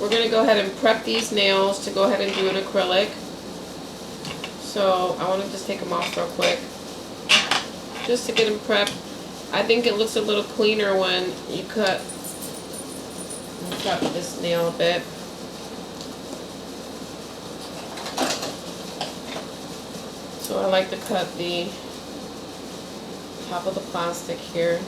we're going to go ahead and prep these nails to go ahead and do an acrylic. So I want to just take them off real quick, just to get them prepped. I think it looks a little cleaner when you cut this nail a bit. So I like to cut the top of the plastic here.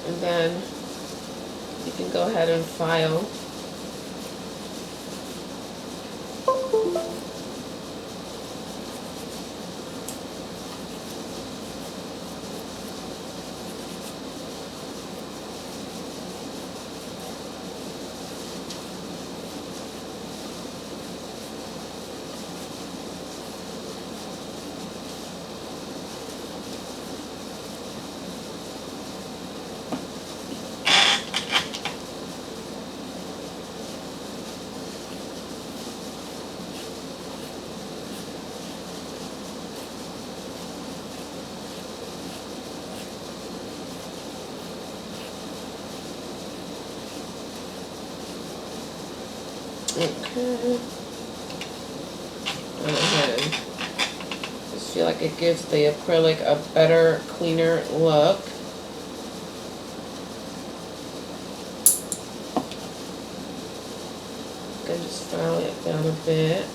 And then you can go ahead and file. Okay. Go ahead and just feel like it gives the acrylic a better, cleaner look. You can just file it down a bit.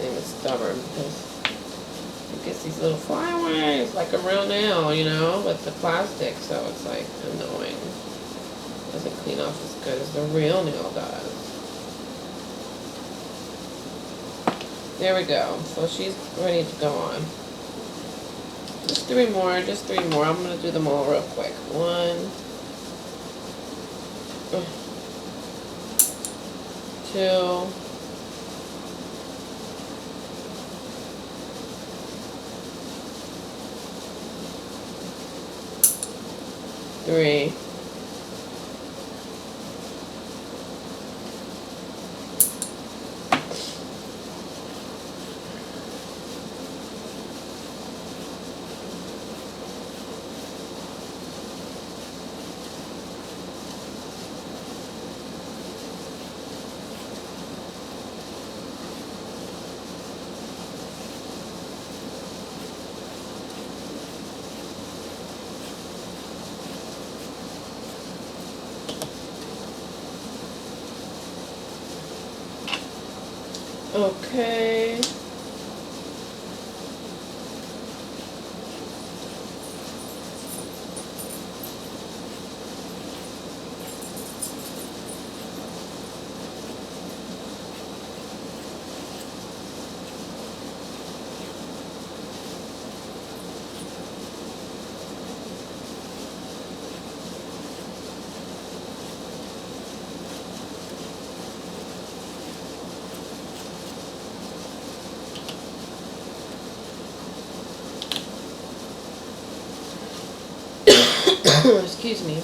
It's stubborn because it gets these little flyaways like a real nail, you know, with the plastic, so it's like annoying. It doesn't clean off as good as the real nail does. There we go. So she's ready to go on. Just three more. I'm going to do them all real quick. 1, 2, 3, okay. Excuse me.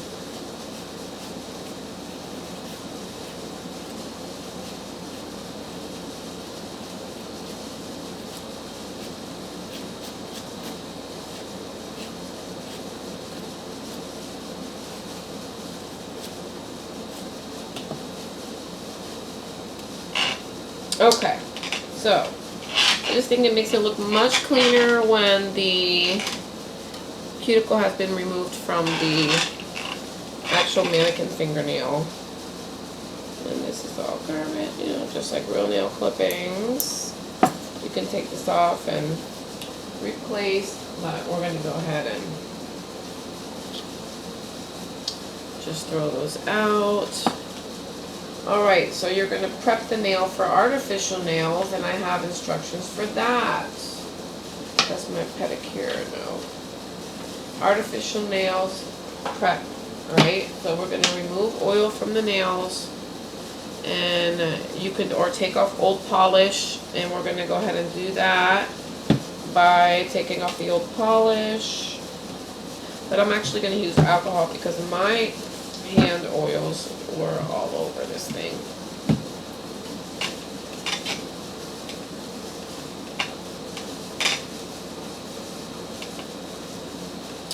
Okay, so I just think it makes it look much cleaner when the cuticle has been removed from the actual mannequin fingernail. And this is all garment, you know, just like real nail clippings. You can take this off and replace, but we're going to go ahead and just throw those out. Alright, so you're going to prep the nail for artificial nails, and I have instructions for that. That's my pedicure, no. Artificial nails prep. Alright, so we're going to remove oil from the nails, and you could, or take off old polish, and we're going to go ahead and do that by taking off the old polish. But I'm actually going to use alcohol because my hand oils were all over this thing.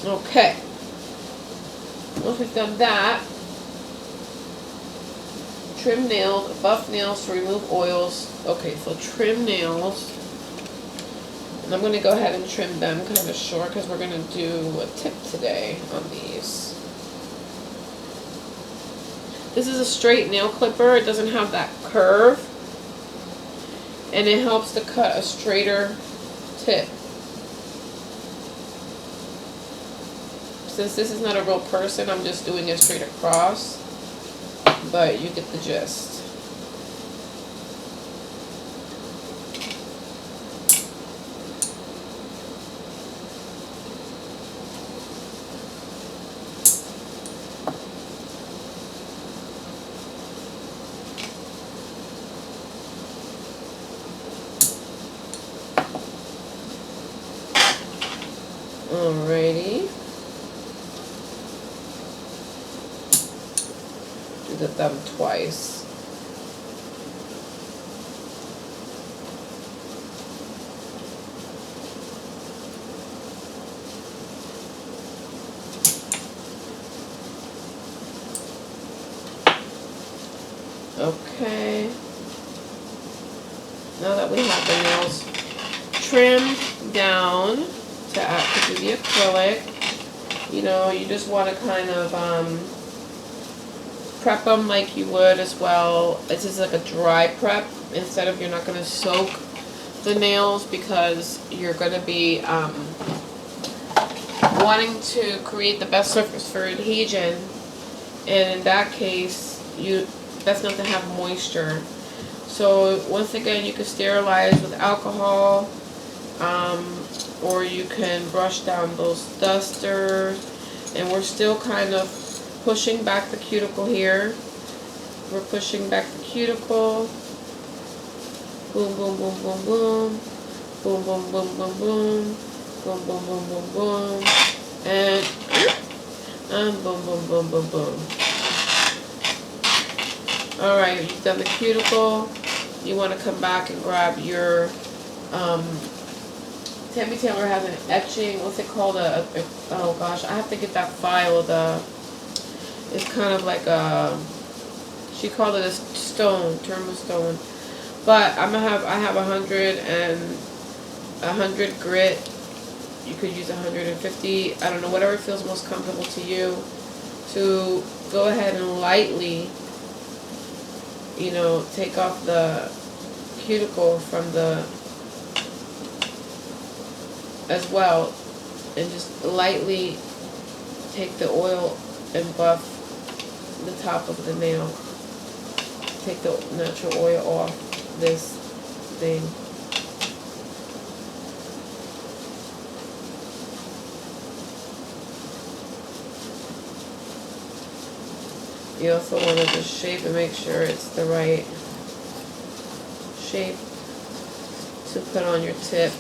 Okay. Once we've done that, trim nails, buff nails to remove oils. Okay, so trim nails. And I'm going to go ahead and trim them kind of short because we're going to do a tip today on these. This is a straight nail clipper. It doesn't have that curve. And it helps to cut a straighter tip. Since this is not a real person, I'm just doing it straight across. But you get the gist. Alrighty. Do the thumb twice. Okay. Now that we have the nails trimmed down to do the acrylic, you know, you just want to kind of prep them like you would as well. This is like a dry prep instead of, you're not going to soak the nails because you're going to be wanting to create the best surface for adhesion, and in that case that's not to have moisture. So once again, you can sterilize with alcohol, or you can brush down those dusters. And we're still kind of pushing back the cuticle here. We're pushing back the cuticle. Boom, boom, boom, boom, boom. Boom, boom, boom, boom, boom. Boom, boom, boom, boom, boom. And boom, boom, boom, boom, boom. Alright, you've done the cuticle. You want to come back and grab your Tammy Taylor has an etching, what's it called, oh gosh, I have to get that file, it's kind of like a, she called it a stone, stone, but I have 100 grit, you could use 150, I don't know, whatever feels most comfortable to you, to go ahead and lightly, you know, take off the cuticle from the as well, and just lightly take the oil and buff the top of the nail. Take the natural oil off this thing. You also want to just shape and make sure it's the right shape to put on your tip.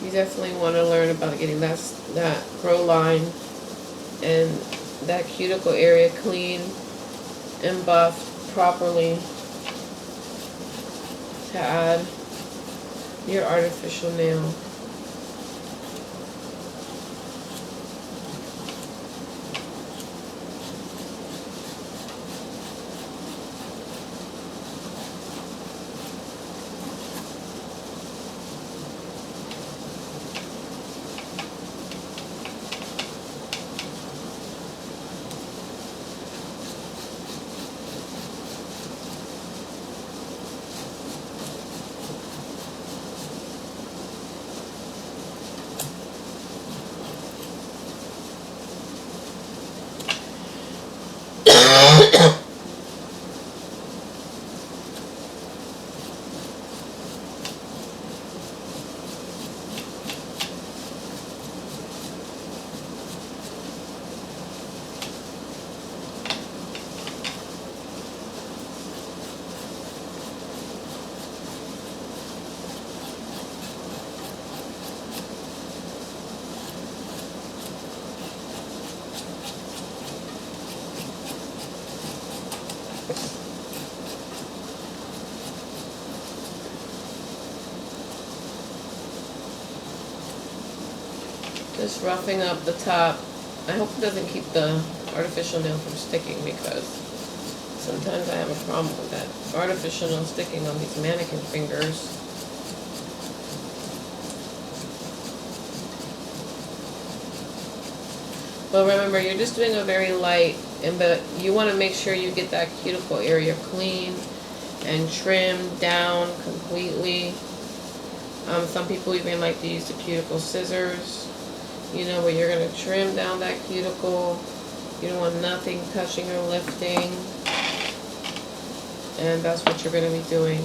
You definitely want to learn about getting that grow line and that cuticle area clean and buffed properly to add your artificial nail. Just roughing up the top. I hope it doesn't keep the artificial nail from sticking, because sometimes I have a problem with that artificial nail sticking on these mannequin fingers. But remember, you're just doing a very light, but you want to make sure you get that cuticle area clean and trimmed down completely. Some people even like to use the cuticle scissors, you know, where you're going to trim down that cuticle. You don't want nothing touching or lifting. And that's what you're going to be doing.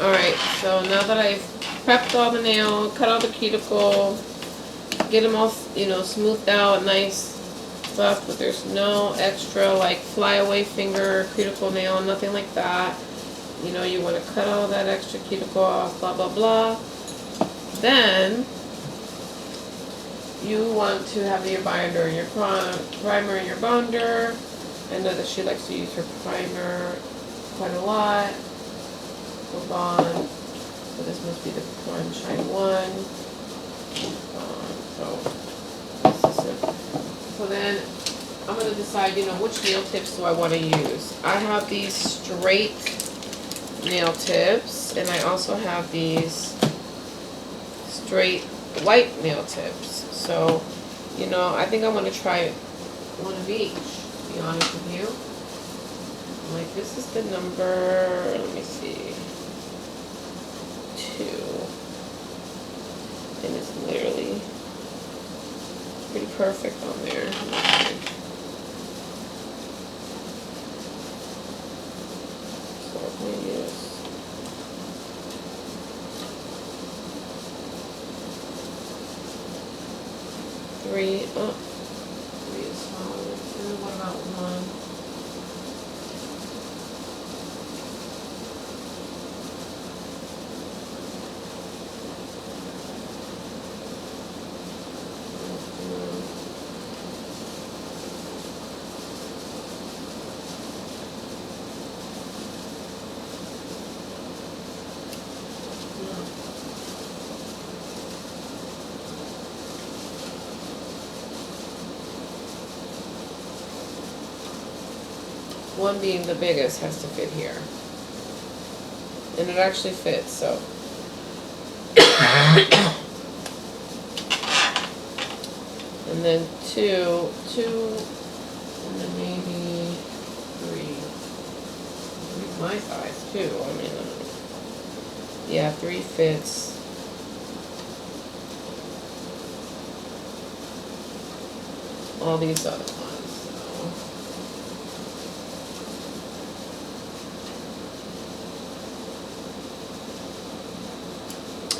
Alright, so now that I've prepped all the nail, cut all the cuticle, get them all, you know, smoothed out, nice, soft, but there's no extra like flyaway finger, cuticle nail, nothing like that. You know, you want to cut all that extra cuticle off, blah, blah, blah. Then, you want to have your binder, your primer and your bonder. I know that she likes to use her primer quite a lot. Hold on. So this must be the Prime Shine 1. So this is it. So then I'm going to decide, you know, which nail tips do I want to use. I have these straight nail tips, and I also have these straight white nail tips. So, you know, I think I'm going to try one of each, to be honest with you. Like, this is the number, let me see, 2. And it's literally pretty perfect on there. So I'm going to use 3. Oh, 3 is solid. And what about 1? One being the biggest has to fit here. And it actually fits, so. And then 2, and then maybe 3. 3's my size too. I mean, yeah, 3 fits. All these other ones.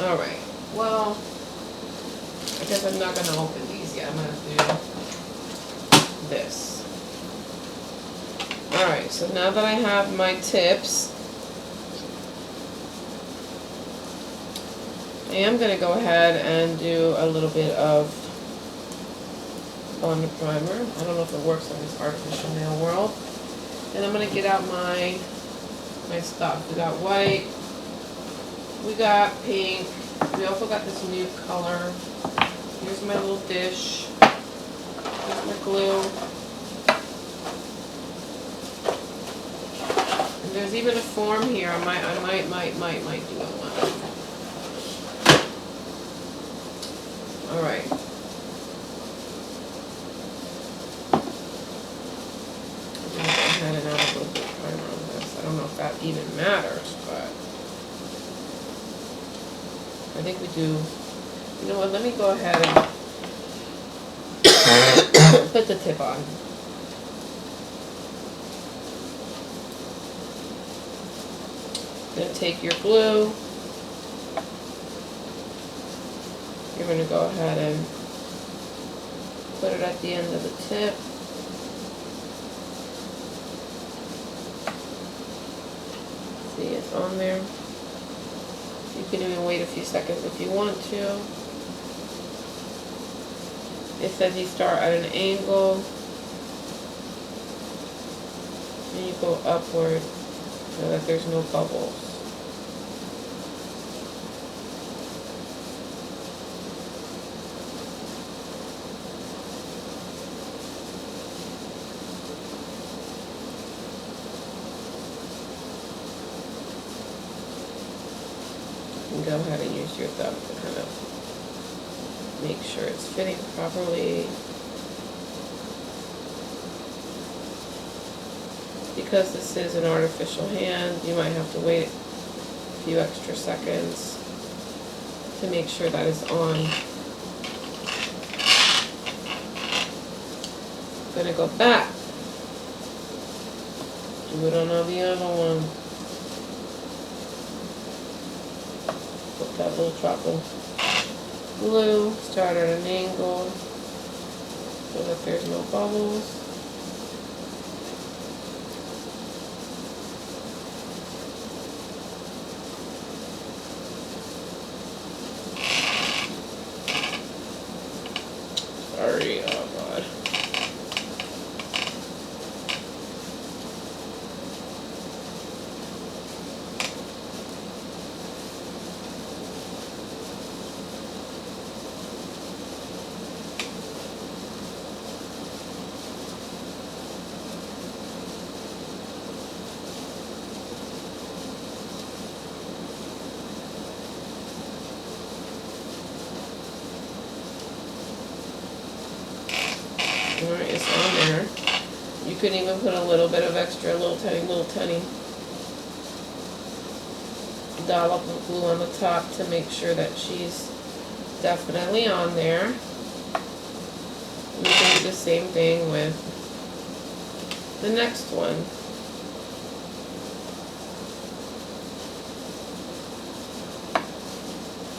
Alright, well, I guess I'm not going to open these yet. I'm going to do this. Alright, so now that I have my tips, I am going to go ahead and do a little bit of bonder primer. I don't know if it works on this artificial nail world. And I'm going to get out my stuff. We got white. We got pink. We also got this new color. Here's my little dish. Here's my glue. And there's even a form here. I might do one. All right. I'm gonna go ahead and add a little bit of primer on this. I don't know if that even matters, but I think we do. You know what? Let me go ahead and put the tip on. Then take your glue. You're going to go ahead and put it at the end of the tip. See, it's on there. You can even wait a few seconds if you want to. It says you start at an angle and you go upward so that there's no bubbles. And go ahead and use your thumb to kind of make sure it's fitting properly. Because this is an artificial hand, you might have to wait a few extra seconds to make sure that it's on. I'm gonna go back. Do it on the other one. Put that little drop of glue, start at an angle so that there's no bubbles. Sorry, oh god. Alright, it's on there. You can even put a little bit of extra, little tiny dollop of glue on the top to make sure that she's definitely on there. You can do the same thing with the next one.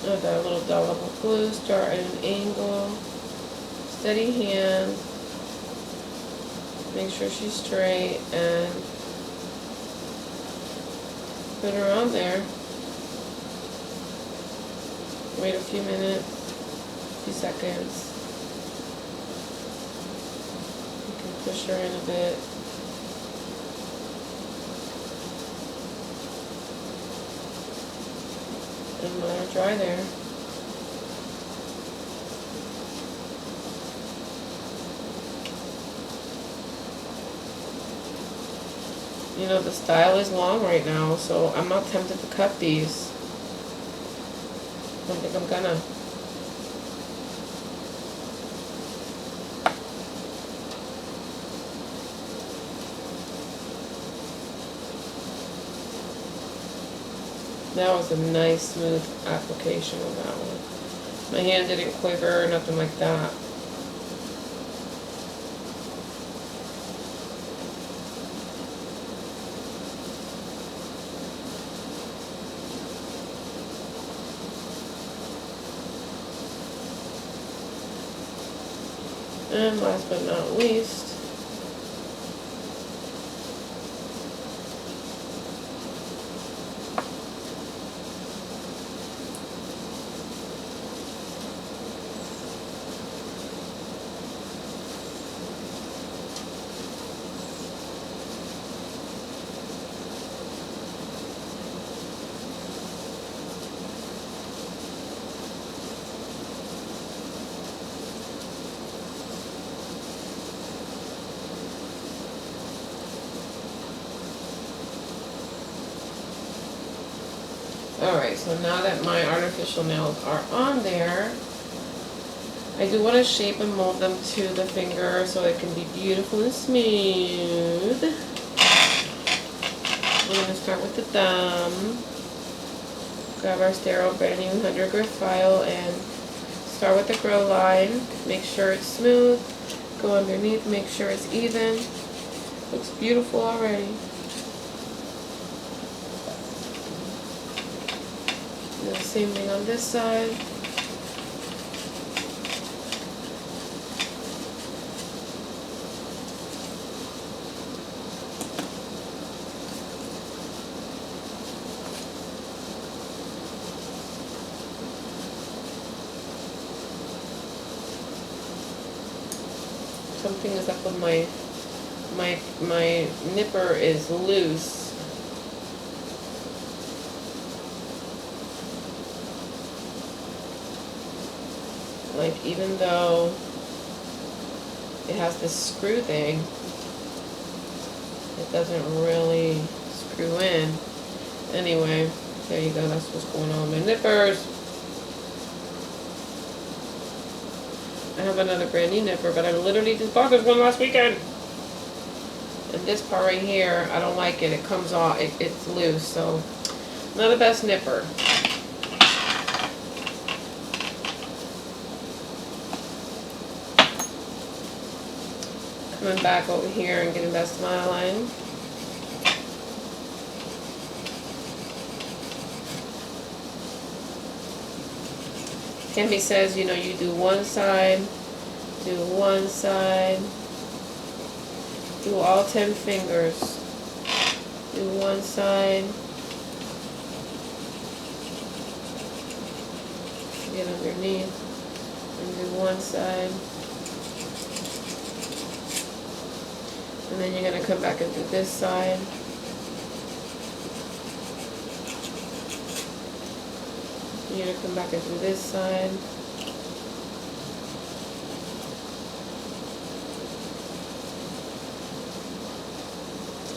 With that little dollop of glue, start at an angle, steady hand. Make sure she's straight and put her on there. Wait a few minutes, a few seconds. You can push her in a bit. And let her dry there. You know, the style is long right now, so I'm not tempted to cut these. I don't think I'm gonna. That was a nice, smooth application of that one. My hand didn't quiver or nothing like that. And last but not least, alright, so now that my artificial nails are on there, I do want to shape and mold them to the finger so it can be beautiful and smooth. We're going to start with the thumb. Grab our sterile brand new 100 grit file and start with the grow line. Make sure it's smooth. Go underneath, make sure it's even. Looks beautiful already. Do the same thing on this side. Something is up with my nipper is loose. Like, even though it has this screw thing, it doesn't really screw in. Anyway, there you go, that's what's going on with my nippers. I have another brand new nipper, but I literally just bought this one last weekend. And this part right here, I don't like it. It comes off, it's loose, so not the best nipper. Coming back over here and getting that smile line. Kimmy says, you know, you do one side, do all 10 fingers, do one side, get underneath, and do one side, and then you're going to come back and do this side. You're going to come back and do this side.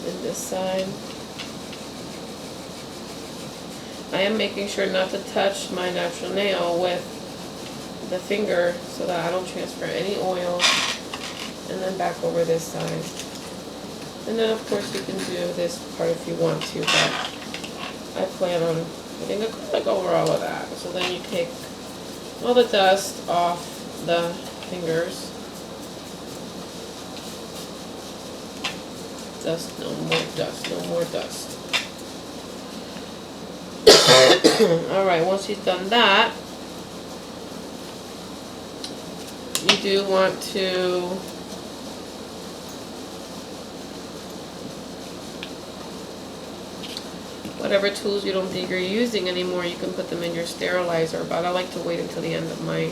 And this side. I am making sure not to touch my natural nail with the finger so that I don't transfer any oil. And then back over this side. And then of course you can do this part if you want to, but I plan on putting acrylic over all of that. So then you take all the dust off the fingers. Dust, no more dust, no more dust. Alright, once you've done that, you do want to whatever tools you don't think you're using anymore, you can put them in your sterilizer, but I like to wait until the end of my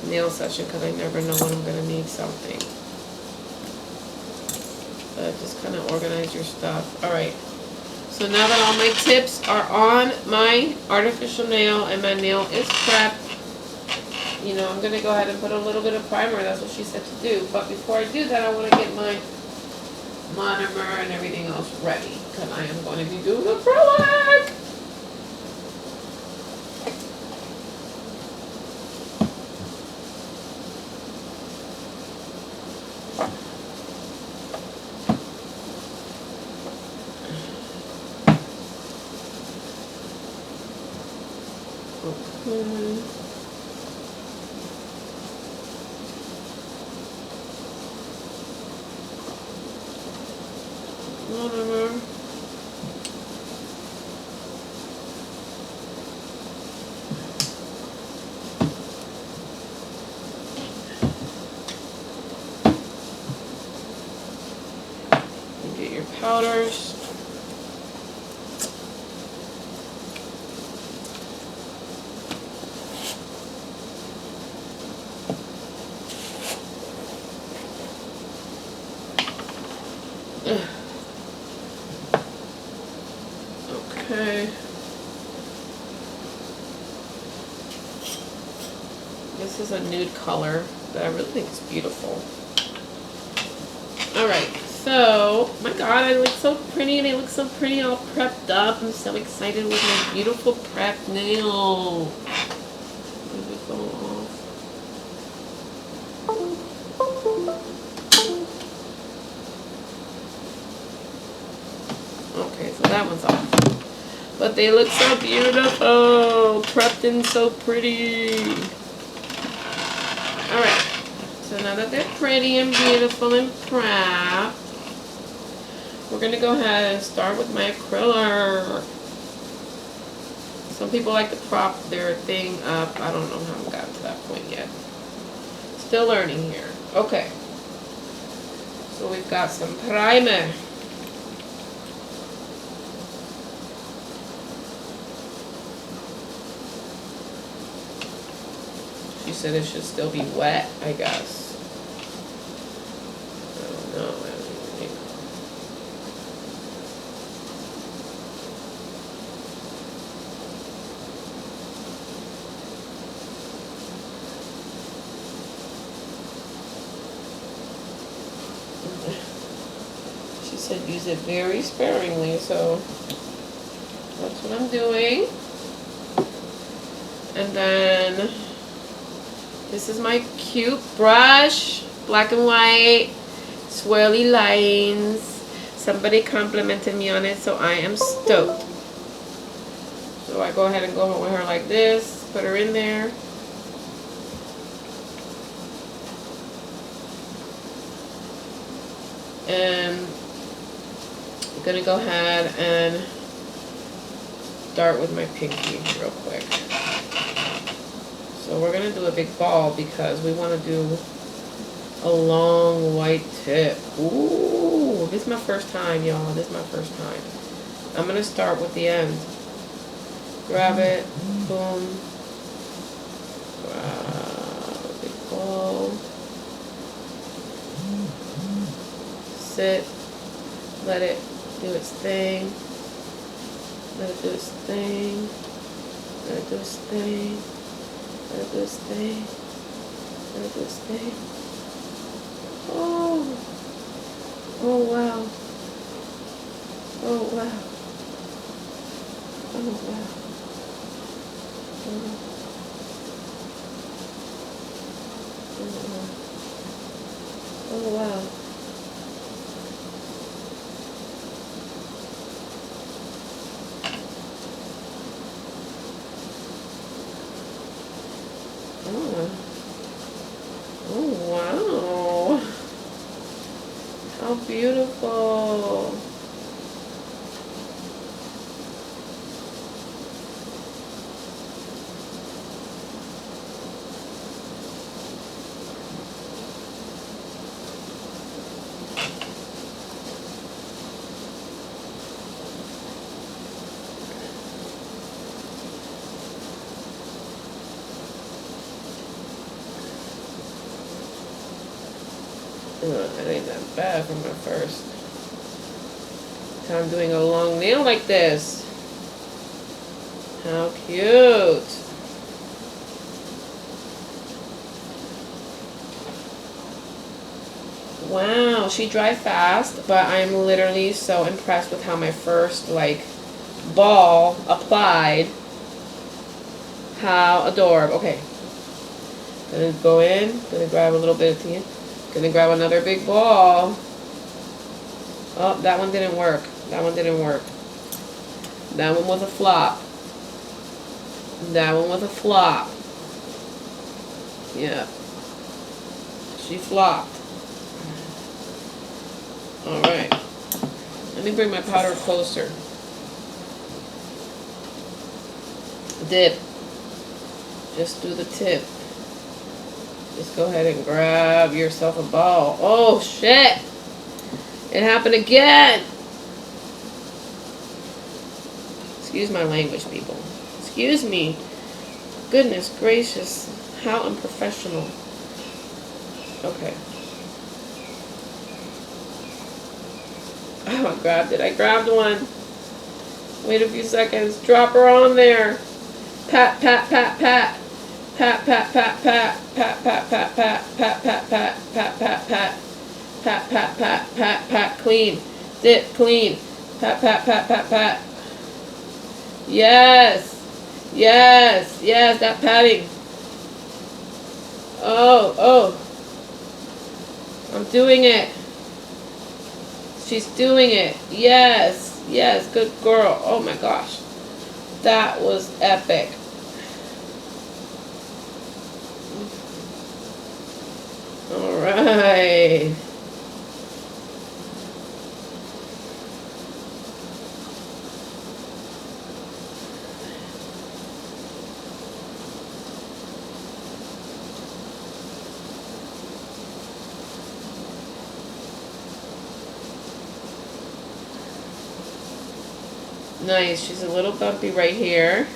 nail session because I never know when I'm going to need something. But just kind of organize your stuff. Alright, so now that all my tips are on my artificial nail and my nail is prepped, you know, I'm going to go ahead and put a little bit of primer. That's what she said to do. But before I do that, I want to get my monomer and everything else ready because I am going to be doing acrylic. Okay. Monomer. You get your powders. Okay. This is a nude color that I really think is beautiful. Alright, so, my god, I look so pretty and I look so pretty all prepped up. I'm so excited with my beautiful prep nail. Let it go off. that one's off. But they look so beautiful. Prepped and so pretty. Alright. So now that they're pretty and beautiful and prepped, we're going to go ahead and start with my acrylic. Some people like to prop their thing up. I don't know how I got to that point yet. Still learning here. Okay. So we've got some primer. She said it should still be wet, I guess. I don't know. She said use it very sparingly, so that's what I'm doing. And then this is my cute brush, black and white, swirly lines. Somebody complimented me on it, so I am stoked. So I go ahead and go with her like this, put her in there. And I'm gonna go ahead and start with my pinky real quick. So we're gonna do a big ball because we want to do a long white tip. Ooh, this is my first time, y'all. This is my first time. I'm gonna start with the end. Grab it, boom. Grab a big ball. Sit, let it do its thing, let it do its thing, let it do its thing, let it do its thing, let it do its thing. Oh, oh wow, oh wow, oh wow, oh wow. Oh wow, how beautiful. It ain't that bad for my first time doing a long nail like this. How cute. Wow, she dried fast, but I'm literally so impressed with how my first ball applied. How adorable. Okay. Gonna go in, gonna grab a little bit of tea. Gonna grab another big ball. Oh, that one didn't work. That one didn't work. That one was a flop. That one was a flop. Yeah. She flopped. Alright. Let me bring my powder closer. Dip. Just do the tip. Just go ahead and grab yourself a ball. Oh, shit. It happened again. Excuse my language, people. Excuse me. Goodness gracious. How unprofessional. Okay. Oh, I grabbed it. I grabbed one. Wait a few seconds. Drop her on there. Pat, pat, pat, pat. Pat, pat, pat, pat. Pat, pat, pat, pat. Pat, pat, pat. Pat, pat, pat. Pat, pat, pat, pat, pat. Clean. Dip, clean. Pat, pat, pat, pat, pat. Yes. Yes. Yes, that patting. Oh, oh. I'm doing it. She's doing it. Yes. Yes, good girl. Oh my gosh. That was epic. All right. Nice. She's a little bumpy right here.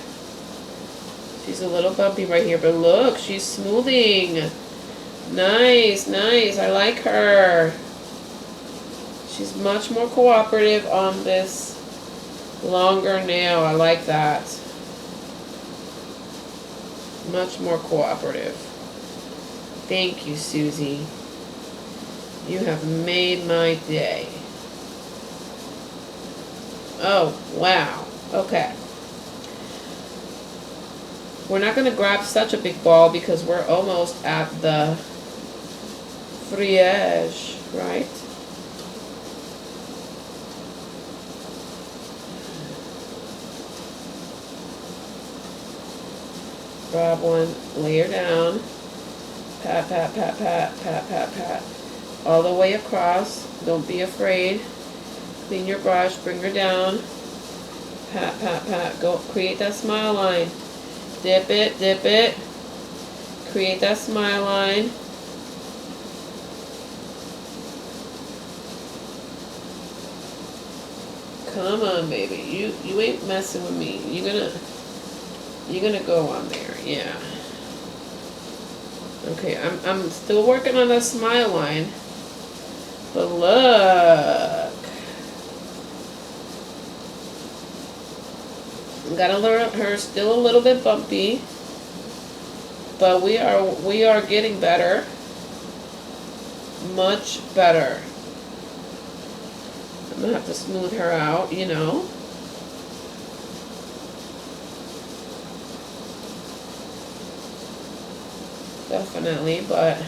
She's a little bumpy right here, but look, she's smoothing. Nice, nice. I like her. She's much more cooperative on this longer nail. I like that. Much more cooperative. Thank you, Susie. You have made my day. Oh, wow. Okay. We're not going to grab such a big ball because we're almost at the friage, right? Grab one, lay her down. Pat, pat, pat, pat, pat, pat, pat. All the way across. Don't be afraid. Clean your brush, bring her down. Pat, pat, pat. Go create that smile line. Dip it, dip it. Create that smile line. Come on, baby. You ain't messing with me. You're gonna go on there, yeah. Okay, I'm still working on that smile line. But look. Gotta learn her still a little bit bumpy. But we are getting better. Much better. I'm gonna have to smooth her out, you know. Definitely, but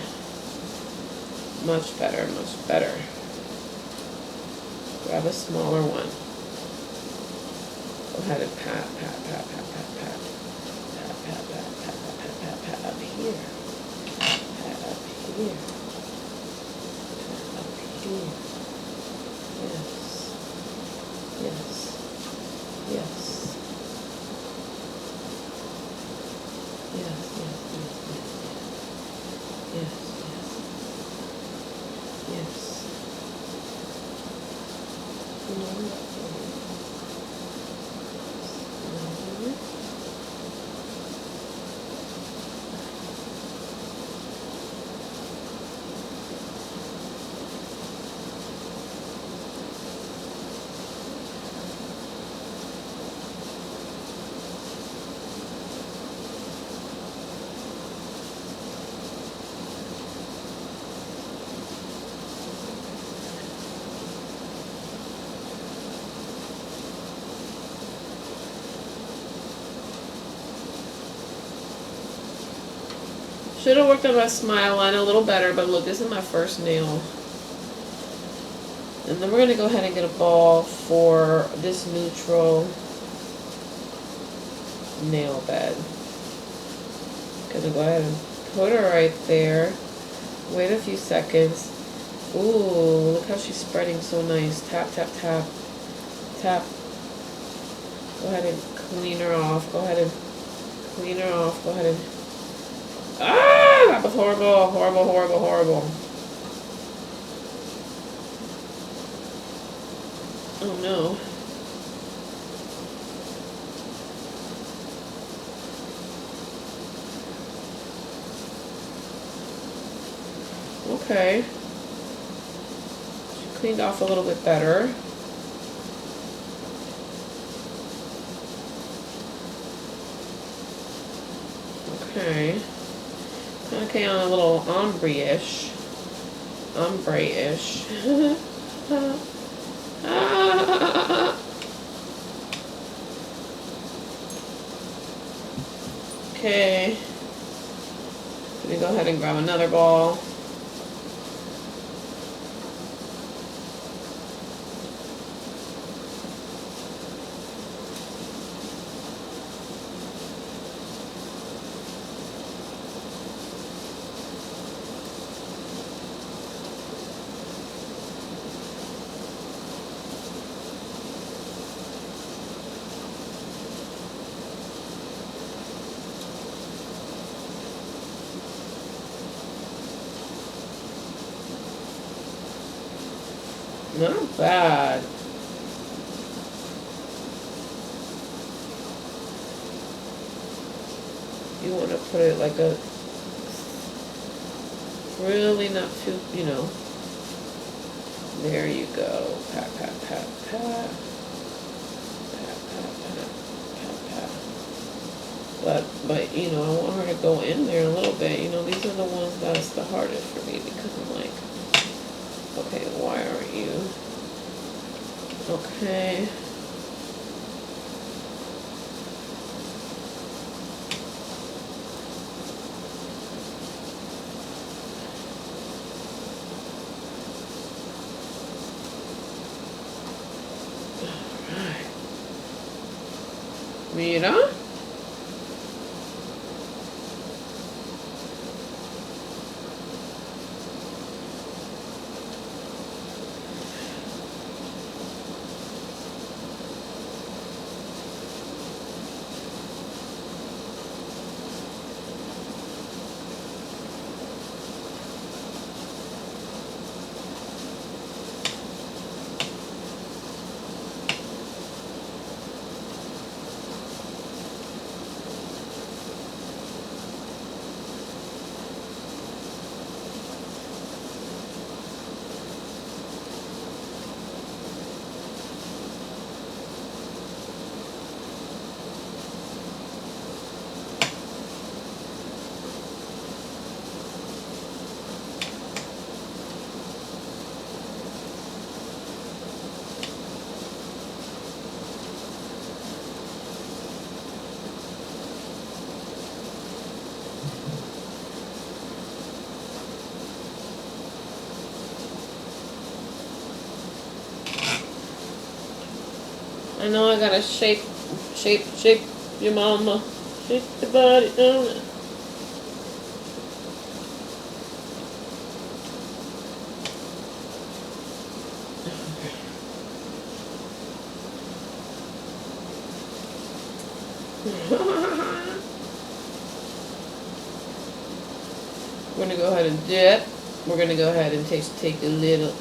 much better, much better. Grab a smaller one. Go ahead and pat, pat, pat, pat, pat, pat. Pat, pat, pat, pat, pat, pat, pat, pat up here. Pat up here. Pat up here. Yes. Yes. Yes. Yes, yes, yes, yes, yes. Yes, yes. Yes. Should have worked on my smile line a little better, but look, this is my first nail. And then we're going to go ahead and get a ball for this neutral nail bed. Gonna go ahead and put her right there. Wait a few seconds. Ooh, look how she's spreading so nice. Tap, tap, tap. Tap. Go ahead and clean her off. Go ahead and clean her off. Go ahead and... Ah! That was horrible, horrible, horrible, horrible. Oh no. Okay. She cleaned off a little bit better. Okay. Okay, on a little ombre-ish. Ombre-ish. Okay. Let me go ahead and grab another ball. Not bad. You want to put it like a really not too, you know. There you go. Pat, pat, pat, pat. Pat, pat, pat, pat, pat. But, you know, I want her to go in there a little bit. You know, these are the ones that's the hardest for me because I'm like, okay, why aren't you? Okay. Alright. Mira. I know I gotta shape your mama. Shake the body, don't it? We're gonna go ahead and dip. We're gonna go ahead and take a little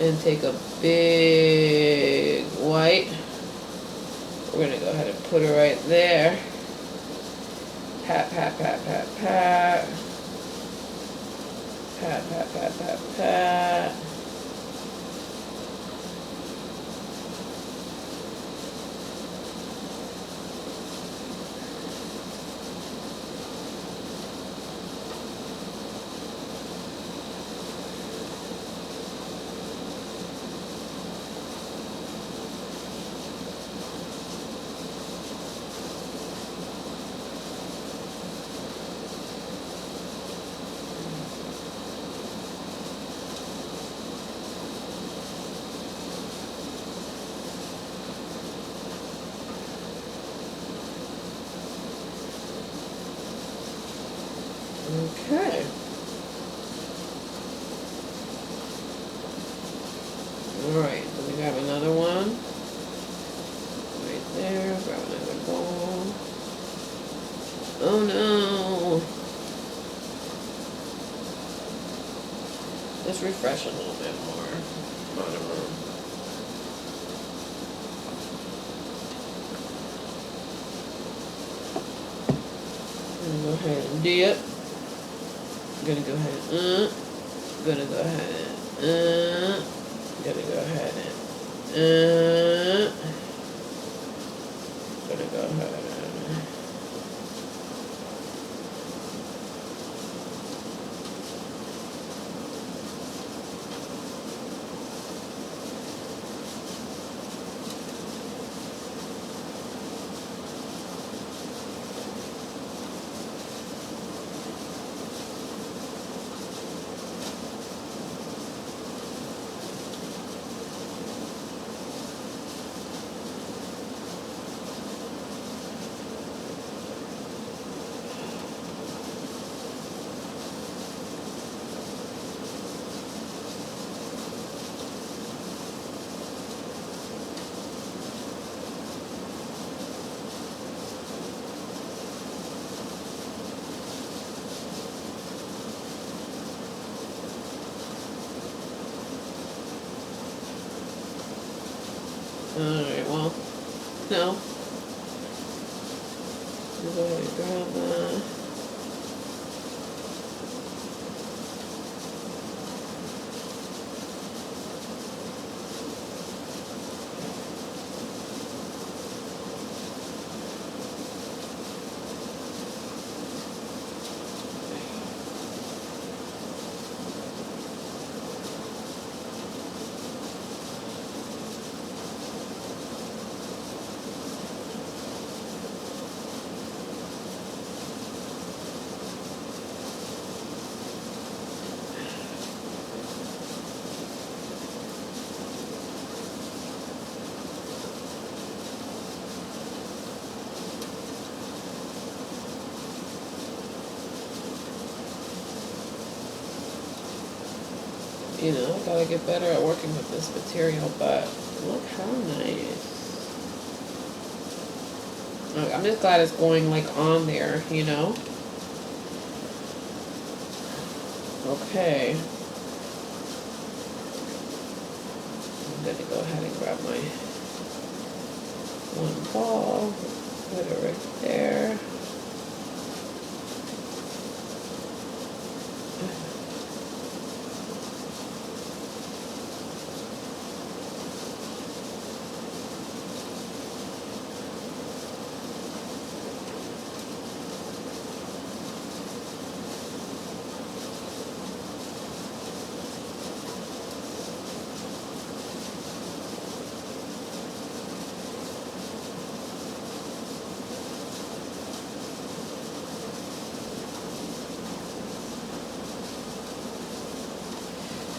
and take a big white. We're gonna go ahead and put it right there. Pat, pat, pat, pat, pat. Pat, pat, pat, pat, pat. Okay. Alright, so we grab another one. Right there, grab another bowl. Oh no! Let's refresh a little bit more. I don't know. I'm gonna go ahead and dip. Gonna go ahead and gonna go ahead and gonna go ahead and gonna go ahead and No? Go ahead and grab that. You know, I gotta get better at working with this material, but look how nice. Look, I'm just glad it's going like on there, you know? Okay. I'm gonna go ahead and grab my one ball, put it right there.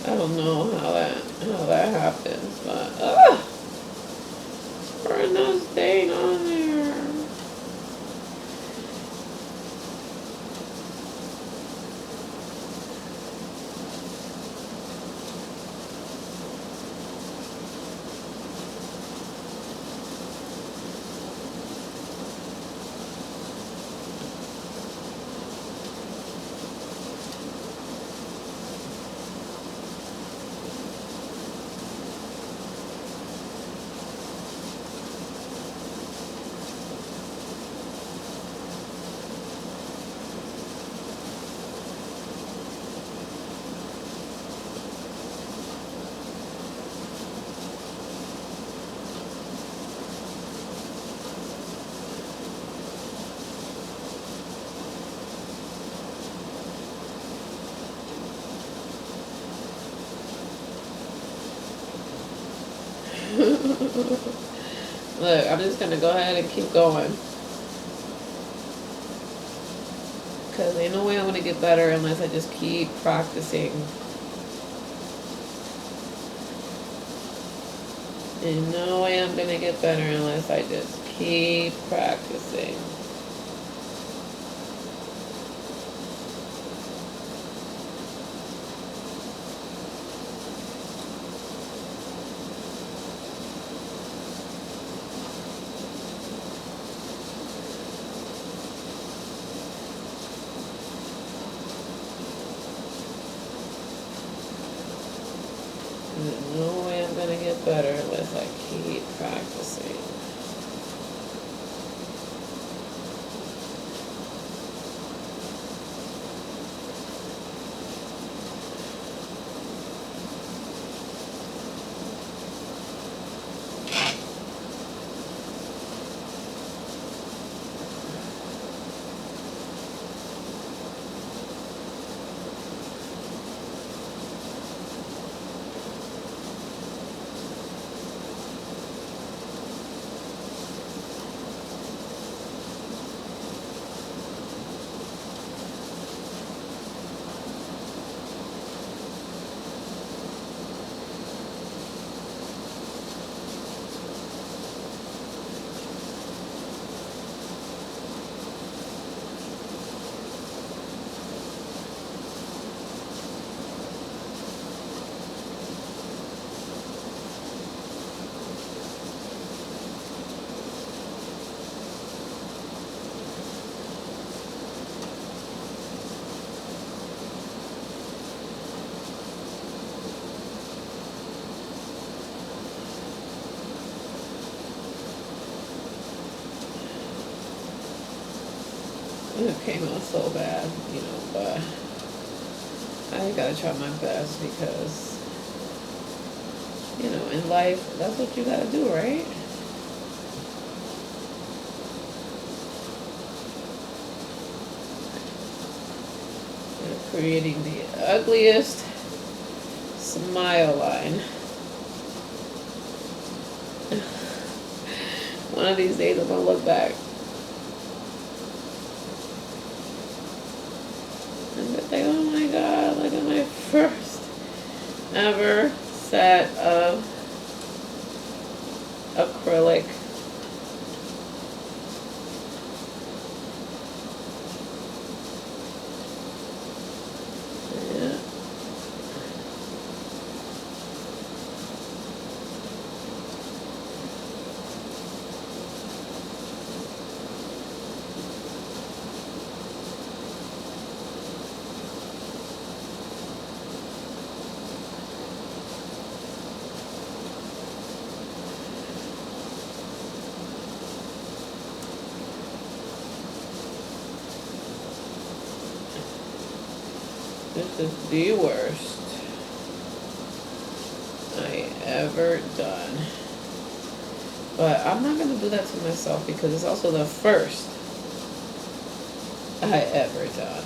I don't know how that happens, but burn those stain on there. Look, I'm just gonna go ahead and keep going. Because ain't no way I'm gonna get better unless I just keep practicing. Ain't no way I'm gonna get better unless I just keep practicing. There's no way I'm gonna get better unless I keep practicing. It came out so bad, you know, but I gotta try my best because, you know, in life, that's what you gotta do, right? And creating the ugliest smile line. One of these days I'm gonna look back and be like, oh my god, look at my first ever set of acrylic. Yeah. This is the worst I ever done. But I'm not going to do that to myself because it's also the first I ever done.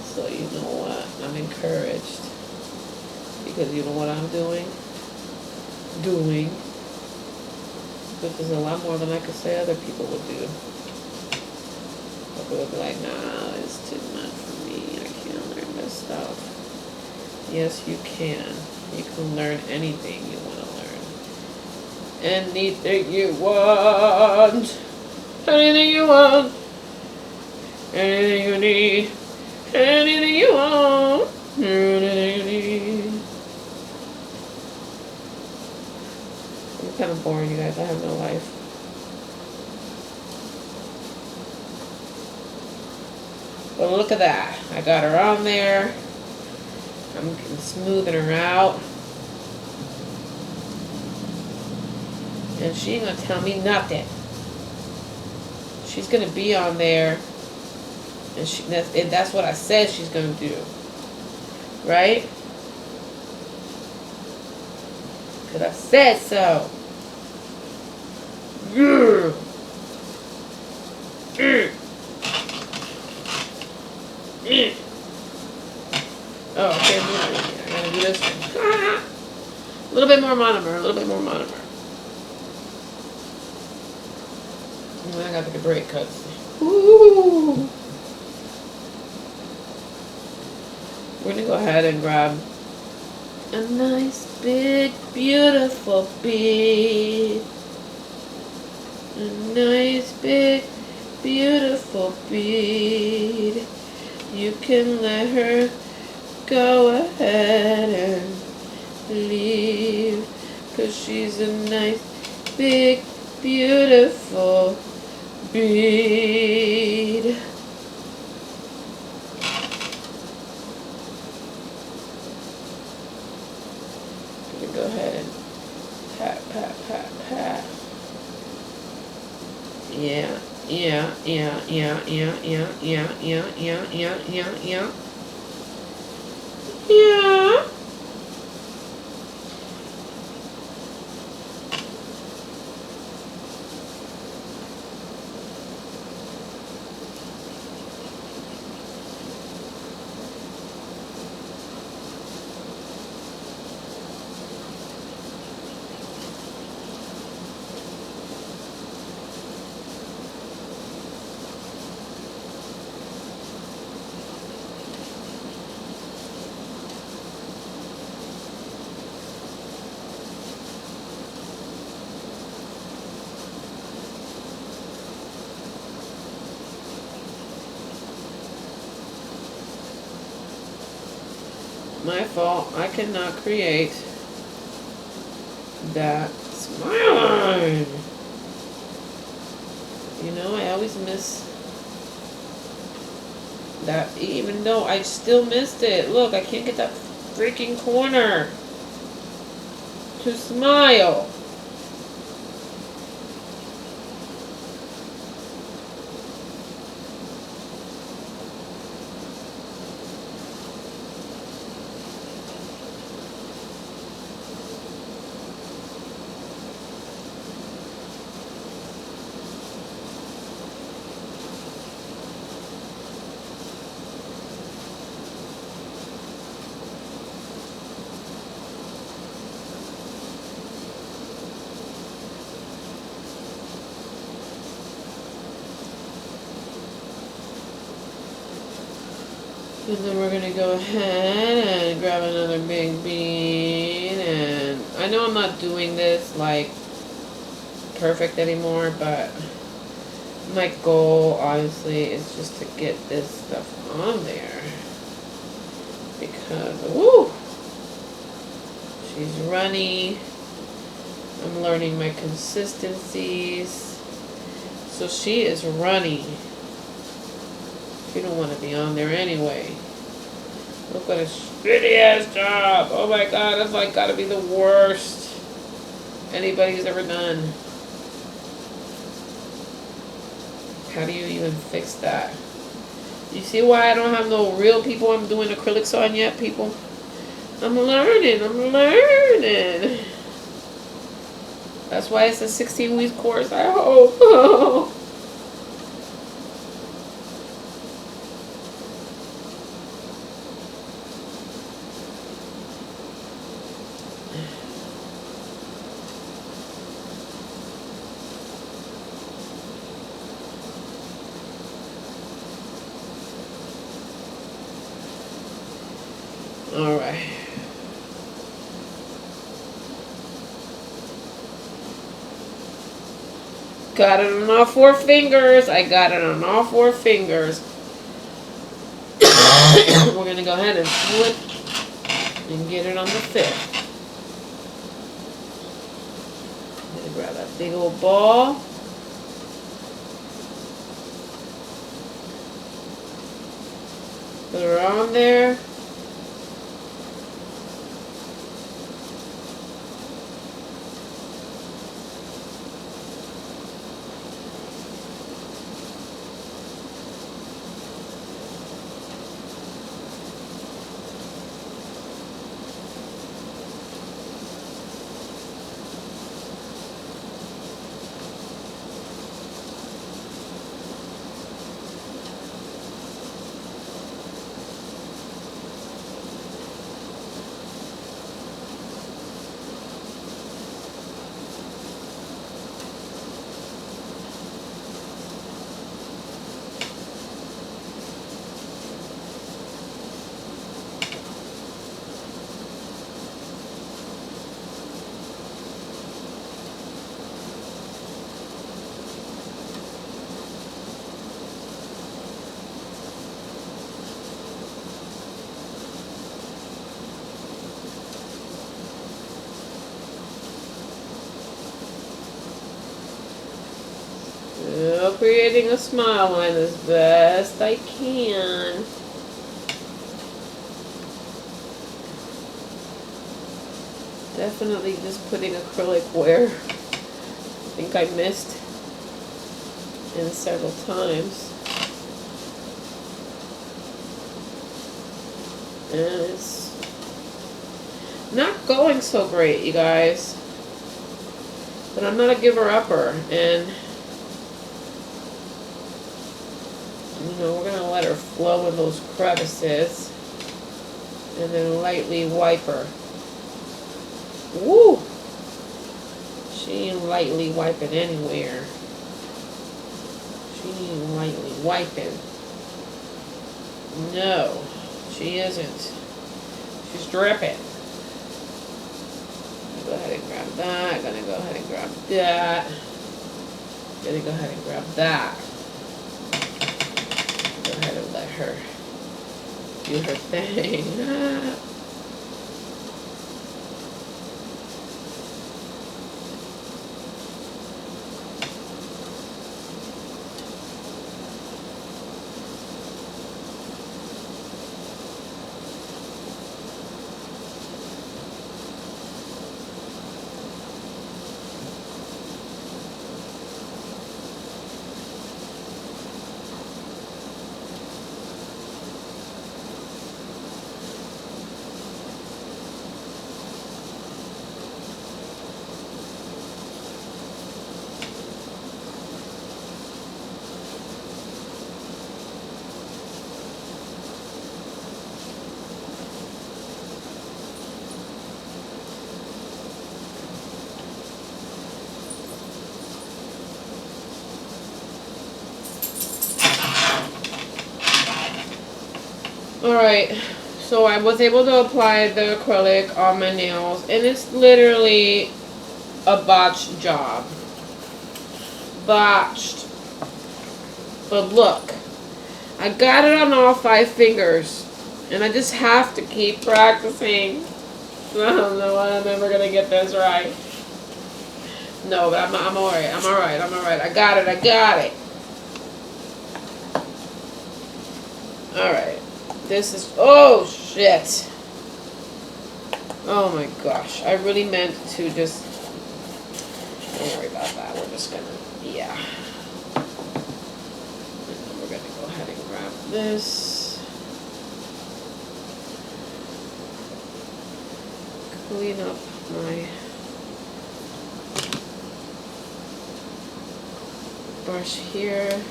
So you know what? I'm encouraged. Because you know what I'm doing? Which is a lot more than I could say other people would do. People would be like, nah, it's too much for me. I can't learn this stuff. Yes, you can. You can learn anything you want to learn. Anything you want. Anything you want. Anything you need. Anything you want. Anything you need. I'm kind of boring, you guys. I have no life. But look at that. I got her on there. I'm smoothing her out. And she ain't gonna tell me nothing. She's gonna be on there. And that's what I said she's gonna do. Right? Because I said so. Yeah. Oh, okay, I gotta do this one. A little bit more monomer, a little bit more monomer. And then I gotta take a break, cause ooh. We're gonna go ahead and grab a nice, big, beautiful bead. A nice, big, beautiful bead. You can let her go ahead and leave, 'cause she's a nice, big, beautiful bead. I'm gonna go ahead and pat, pat, pat, pat. Yeah, yeah, yeah, yeah, yeah, yeah, yeah, yeah, yeah, yeah, yeah, yeah. Yeah. My fault. I cannot create that smile line. You know, I always miss that, even though I still missed it. Look, I can't get that freaking corner to smile. And then we're gonna go ahead and grab another big bean, and I know I'm not doing this like perfect anymore, but my goal obviously is just to get this stuff on there because woo, she's runny. I'm learning my consistencies. So she is runny. She don't want to be on there anyway. Look what a shitty ass job. Oh my god, that's like gotta be the worst anybody's ever done. How do you even fix that? You see why I don't have no real people I'm doing acrylics on yet, people? I'm learning. That's why it's a 16-week course, I hope. Alright. Got it on all 4 fingers. I got it on all 4 fingers. We're going to go ahead and flip and get it on the 5th. I'm going to grab that big old ball. Put her on there. Still creating a smile line as best I can. Definitely just putting acrylic where I think I missed in several times. And it's not going so great, you guys. But I'm not a giver-upper, and you know, we're gonna let her flow in those crevices and then lightly wipe her. Woo! She ain't lightly wiping anywhere. She ain't lightly wiping. No, she isn't. She's dripping. Go ahead and grab that. Gonna go ahead and grab that. Gonna go ahead and grab that. Go ahead and let her do her thing. Alright, so I was able to apply the acrylic on my nails, and it's literally a botched job. Botched. But look, I got it on all 5 fingers, and I just have to keep practicing. I don't know when I'm ever going to get this right. No, but I'm alright, I'm alright, I'm alright. I got it. Alright. This is, oh shit. Oh my gosh. I really meant to just, don't worry about that. We're just gonna, yeah. And we're gonna go ahead and grab this. Clean up my brush here.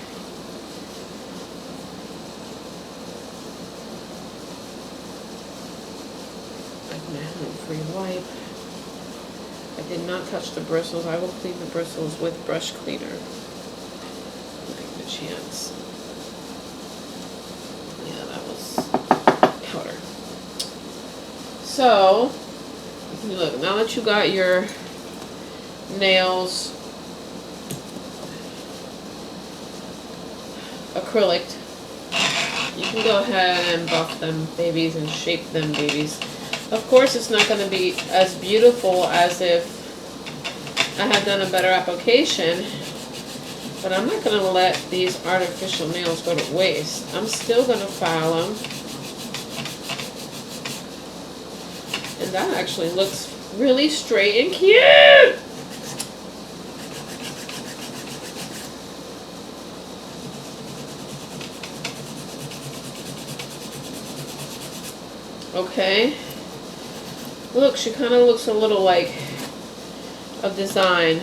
Free wipe. I did not touch the bristles. I will clean the bristles with brush cleaner. Give it a chance. Yeah, that was powder. So, look, now that you got your nails acrylic, you can go ahead and buff them babies and shape them babies. Of course, it's not going to be as beautiful as if I had done a better application, but I'm not going to let these artificial nails go to waste. I'm still going to file them. And that actually looks really straight and cute. Okay. Look, she kind of looks a little like a design.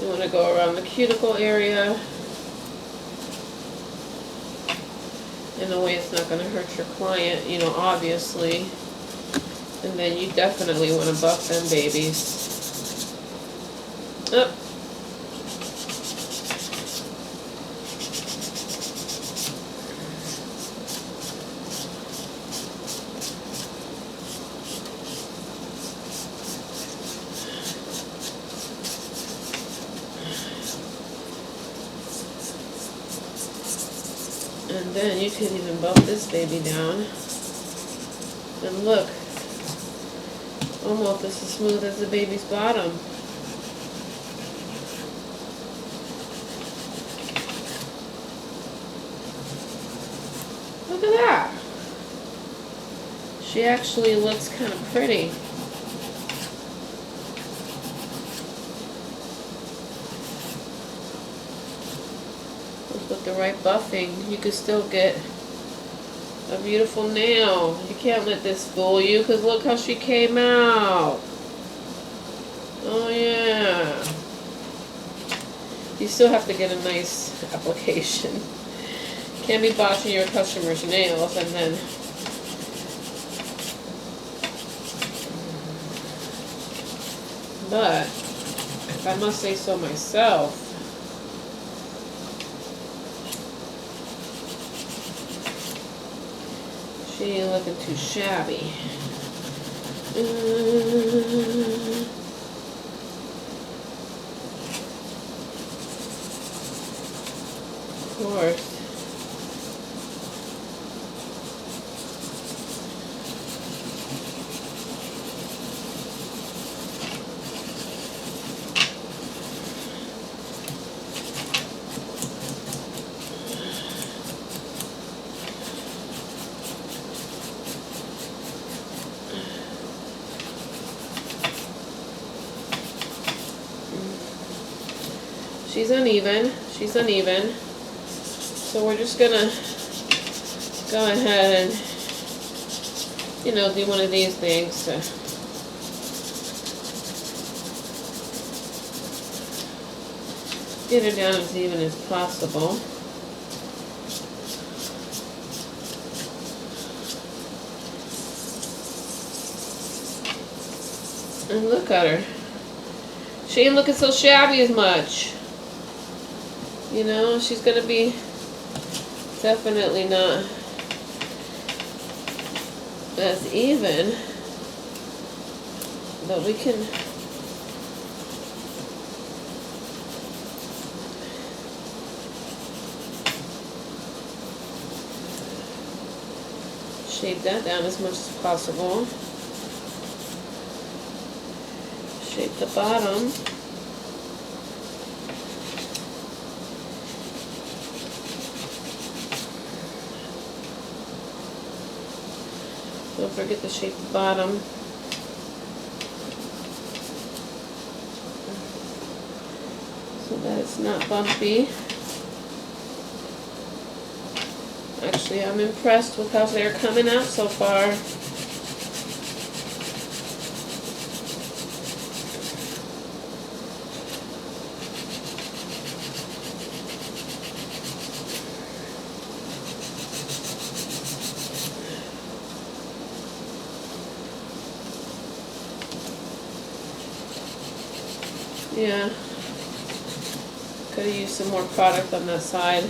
You want to go around the cuticle area in a way it's not going to hurt your client, you know, obviously. And then you definitely want to buff them babies. Oh. And then you can even buff this baby down. And look, almost as smooth as the baby's bottom. Look at that. She actually looks kind of pretty. With the right buffing, you could still get a beautiful nail. You can't let this fool you, because look how she came out. Oh yeah. You still have to get a nice application. Can't be botching your customer's nails and then but if I must say so myself, she ain't looking too shabby. Of course. She's uneven. She's uneven. So we're just gonna go ahead and, you know, do one of these things to get her down as even as possible. And look at her. She ain't looking so shabby as much. You know, she's gonna be definitely not as even, but we can shape that down as much as possible. Shape the bottom. Don't forget to shape the bottom. So that it's not bumpy. Actually, I'm impressed with how they're coming out so far. Yeah, could have used some more product on that side.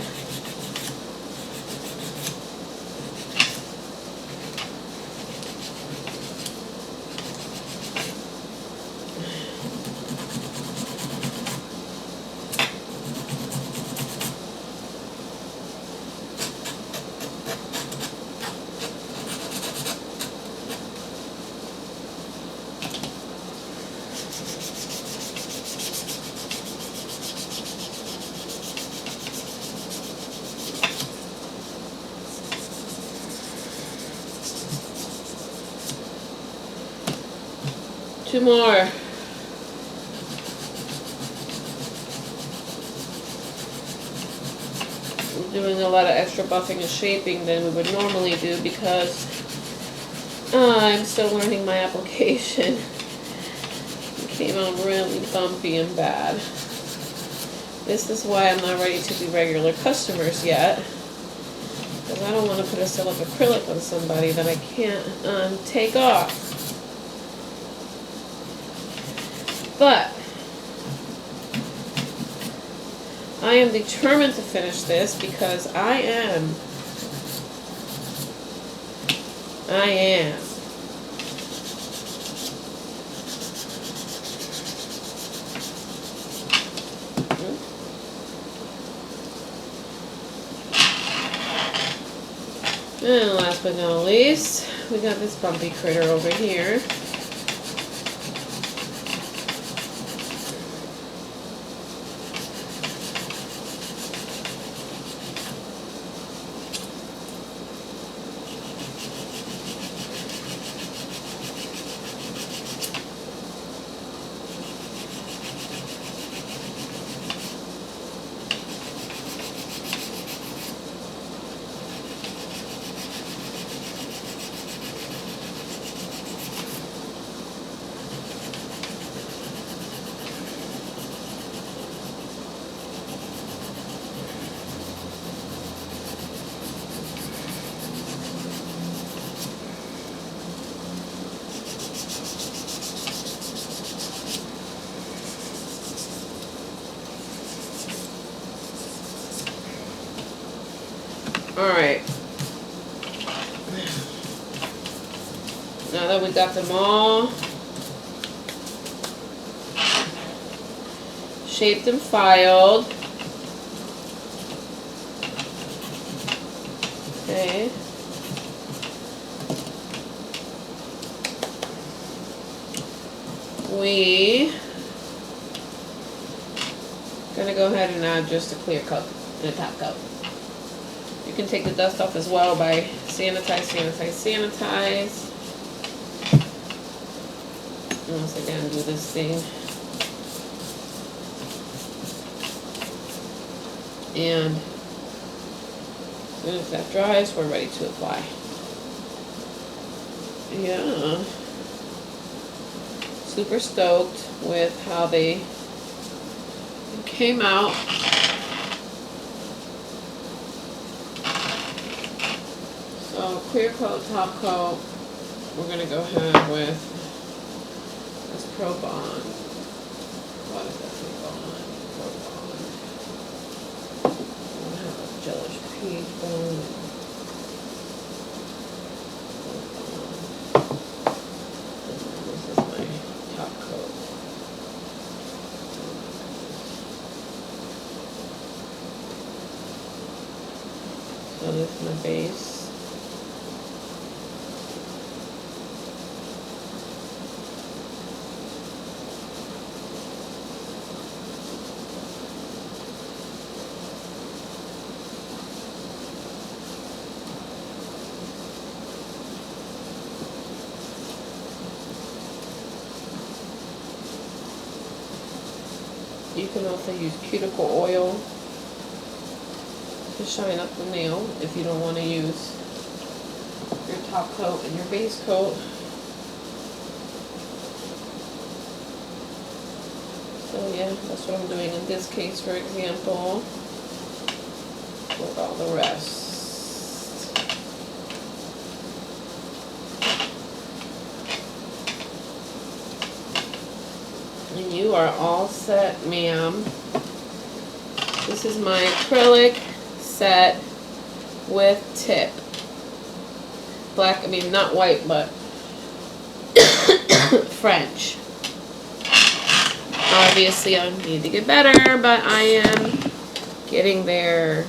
Two more. I'm doing a lot of extra buffing and shaping than we would normally do because I'm still learning my application. It came out really bumpy and bad. This is why I'm not ready to do regular customers yet, because I don't want to put a silk acrylic on somebody that I can't take off. But I am determined to finish this because I am. And last but not least, we got this bumpy critter over here. Alright. Now that we got them all shaped and filed. Okay. We gonna go ahead and add just a clear coat and a top coat. You can take the dust off as well by sanitize. And once again, do this thing. And as soon as that dries, we're ready to apply. Yeah. Super stoked with how they came out. So clear coat, top coat, we're going to go ahead with this Pro Bond. What is that Pro Bond? Pro Bond. I'm going to have a gelish page bond. Pro Bond. So this is my base. You can also use cuticle oil to shine up the nail if you don't want to use your top coat and your base coat. So yeah, that's what I'm doing in this case, for example, with all the rest. And you are all set, ma'am. This is my acrylic set with tip. Black, I mean not white, but French. Obviously I need to get better, but I am getting there.